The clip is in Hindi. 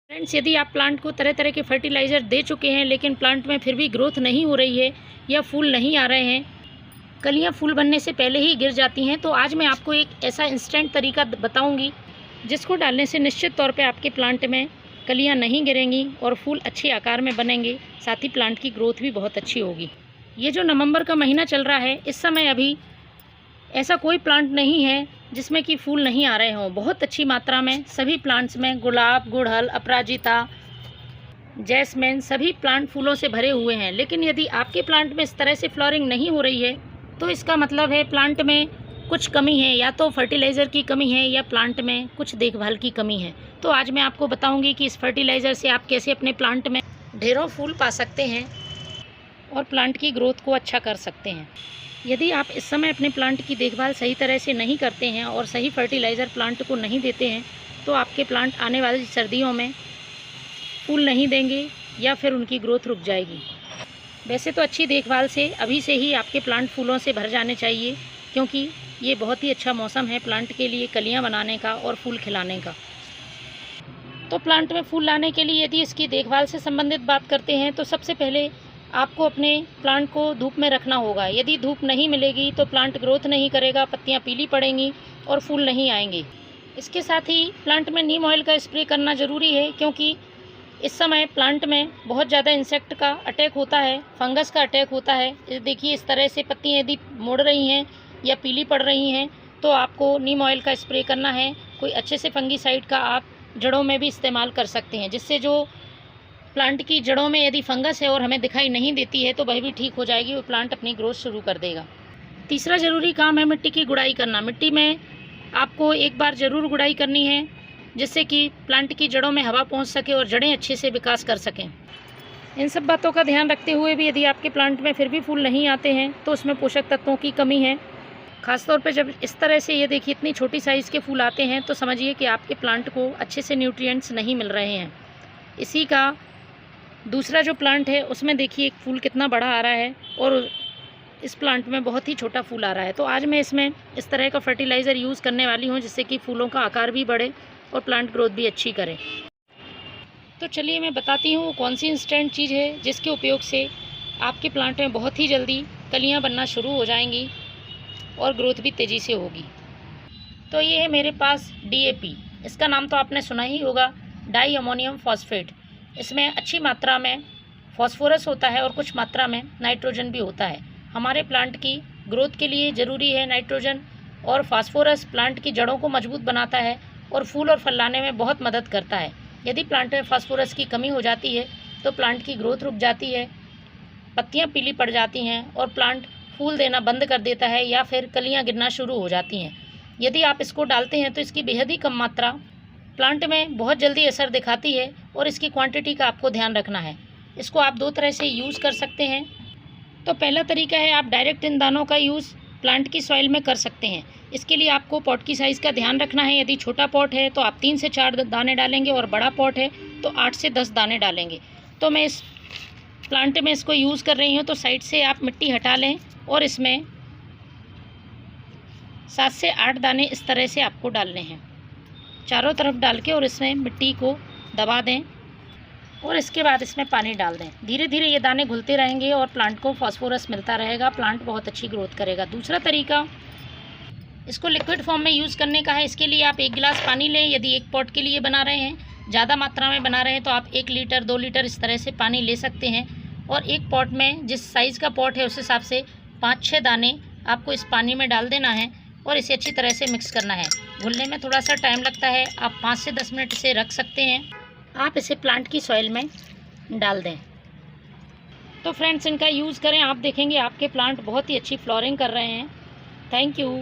फ्रेंड्स, यदि आप प्लांट को तरह तरह के फर्टिलाइज़र दे चुके हैं लेकिन प्लांट में फिर भी ग्रोथ नहीं हो रही है या फूल नहीं आ रहे हैं, कलियां फूल बनने से पहले ही गिर जाती हैं, तो आज मैं आपको एक ऐसा इंस्टेंट तरीका बताऊंगी जिसको डालने से निश्चित तौर पे आपके प्लांट में कलियां नहीं गिरेंगी और फूल अच्छे आकार में बनेंगे, साथ ही प्लांट की ग्रोथ भी बहुत अच्छी होगी। ये जो नवंबर का महीना चल रहा है, इस समय अभी ऐसा कोई प्लांट नहीं है जिसमें कि फूल नहीं आ रहे हों। बहुत अच्छी मात्रा में सभी प्लांट्स में गुलाब, गुड़हल, अपराजिता, जैस्मिन सभी प्लांट फूलों से भरे हुए हैं। लेकिन यदि आपके प्लांट में इस तरह से फ्लावरिंग नहीं हो रही है तो इसका मतलब है प्लांट में कुछ कमी है, या तो फर्टिलाइज़र की कमी है या प्लांट में कुछ देखभाल की कमी है। तो आज मैं आपको बताऊंगी कि इस फर्टिलाइज़र से आप कैसे अपने प्लांट में ढेरों फूल पा सकते हैं और प्लांट की ग्रोथ को अच्छा कर सकते हैं। यदि आप इस समय अपने प्लांट की देखभाल सही तरह से नहीं करते हैं और सही फर्टिलाइज़र प्लांट को नहीं देते हैं तो आपके प्लांट आने वाली सर्दियों में फूल नहीं देंगे या फिर उनकी ग्रोथ रुक जाएगी। वैसे तो अच्छी देखभाल से अभी से ही आपके प्लांट फूलों से भर जाने चाहिए, क्योंकि ये बहुत ही अच्छा मौसम है प्लांट के लिए कलियां बनाने का और फूल खिलाने का। तो प्लांट में फूल लाने के लिए यदि इसकी देखभाल से संबंधित बात करते हैं तो सबसे पहले आपको अपने प्लांट को धूप में रखना होगा। यदि धूप नहीं मिलेगी तो प्लांट ग्रोथ नहीं करेगा, पत्तियां पीली पड़ेंगी और फूल नहीं आएंगे। इसके साथ ही प्लांट में नीम ऑयल का स्प्रे करना ज़रूरी है, क्योंकि इस समय प्लांट में बहुत ज़्यादा इंसेक्ट का अटैक होता है, फंगस का अटैक होता है। देखिए इस तरह से पत्तियाँ यदि मुड़ रही हैं या पीली पड़ रही हैं तो आपको नीम ऑयल का स्प्रे करना है। कोई अच्छे से फंगीसाइड का आप जड़ों में भी इस्तेमाल कर सकते हैं, जिससे जो प्लांट की जड़ों में यदि फंगस है और हमें दिखाई नहीं देती है तो वह भी ठीक हो जाएगी, वो प्लांट अपनी ग्रोथ शुरू कर देगा। तीसरा ज़रूरी काम है मिट्टी की गुड़ाई करना। मिट्टी में आपको एक बार ज़रूर गुड़ाई करनी है, जिससे कि प्लांट की जड़ों में हवा पहुंच सके और जड़ें अच्छे से विकास कर सकें। इन सब बातों का ध्यान रखते हुए भी यदि आपके प्लांट में फिर भी फूल नहीं आते हैं तो उसमें पोषक तत्वों की कमी है। ख़ासतौर पे जब इस तरह से ये देखिए इतनी छोटी साइज़ के फूल आते हैं तो समझिए कि आपके प्लांट को अच्छे से न्यूट्रिएंट्स नहीं मिल रहे हैं। इसी का दूसरा जो प्लांट है उसमें देखिए एक फूल कितना बड़ा आ रहा है और इस प्लांट में बहुत ही छोटा फूल आ रहा है। तो आज मैं इसमें इस तरह का फर्टिलाइज़र यूज़ करने वाली हूँ, जिससे कि फूलों का आकार भी बढ़े और प्लांट ग्रोथ भी अच्छी करे। तो चलिए मैं बताती हूँ कौन सी इंस्टेंट चीज़ है जिसके उपयोग से आपके प्लांट में बहुत ही जल्दी कलियाँ बनना शुरू हो जाएंगी और ग्रोथ भी तेज़ी से होगी। तो ये है मेरे पास DAP। इसका नाम तो आपने सुना ही होगा, डाई अमोनियम फॉस्फेट। इसमें अच्छी मात्रा में फॉस्फोरस होता है और कुछ मात्रा में नाइट्रोजन भी होता है। हमारे प्लांट की ग्रोथ के लिए ज़रूरी है नाइट्रोजन और फास्फोरस। प्लांट की जड़ों को मजबूत बनाता है और फूल और फल लाने में बहुत मदद करता है। यदि प्लांट में फास्फोरस की कमी हो जाती है तो प्लांट की ग्रोथ रुक जाती है, पत्तियां पीली पड़ जाती हैं और प्लांट फूल देना बंद कर देता है या फिर कलियां गिरना शुरू हो जाती हैं। यदि आप इसको डालते हैं तो इसकी बेहद ही कम मात्रा प्लांट में बहुत जल्दी असर दिखाती है और इसकी क्वांटिटी का आपको ध्यान रखना है। इसको आप दो तरह से यूज़ कर सकते हैं। तो पहला तरीका है आप डायरेक्ट इन दानों का यूज़ प्लांट की सॉइल में कर सकते हैं। इसके लिए आपको पॉट की साइज़ का ध्यान रखना है। यदि छोटा पॉट है तो आप 3 से 4 दाने डालेंगे और बड़ा पॉट है तो 8 से 10 दाने डालेंगे। तो मैं इस प्लांट में इसको यूज़ कर रही हूँ, तो साइड से आप मिट्टी हटा लें और इसमें 7 से 8 दाने इस तरह से आपको डालने हैं, चारों तरफ डाल के, और इसमें मिट्टी को दबा दें और इसके बाद इसमें पानी डाल दें। धीरे धीरे ये दाने घुलते रहेंगे और प्लांट को फास्फोरस मिलता रहेगा, प्लांट बहुत अच्छी ग्रोथ करेगा। दूसरा तरीका इसको लिक्विड फॉर्म में यूज़ करने का है। इसके लिए आप 1 गिलास पानी लें। यदि एक पॉट के लिए बना रहे हैं, ज़्यादा मात्रा में बना रहे हैं तो आप 1 लीटर 2 लीटर इस तरह से पानी ले सकते हैं। और एक पॉट में जिस साइज़ का पॉट है उस हिसाब से 5-6 दाने आपको इस पानी में डाल देना है और इसे अच्छी तरह से मिक्स करना है। घुलने में थोड़ा सा टाइम लगता है, आप 5 से 10 मिनट इसे रख सकते हैं। आप इसे प्लांट की सॉइल में डाल दें। तो फ्रेंड्स, इनका यूज़ करें, आप देखेंगे आपके प्लांट बहुत ही अच्छी फ्लावरिंग कर रहे हैं। Thank you.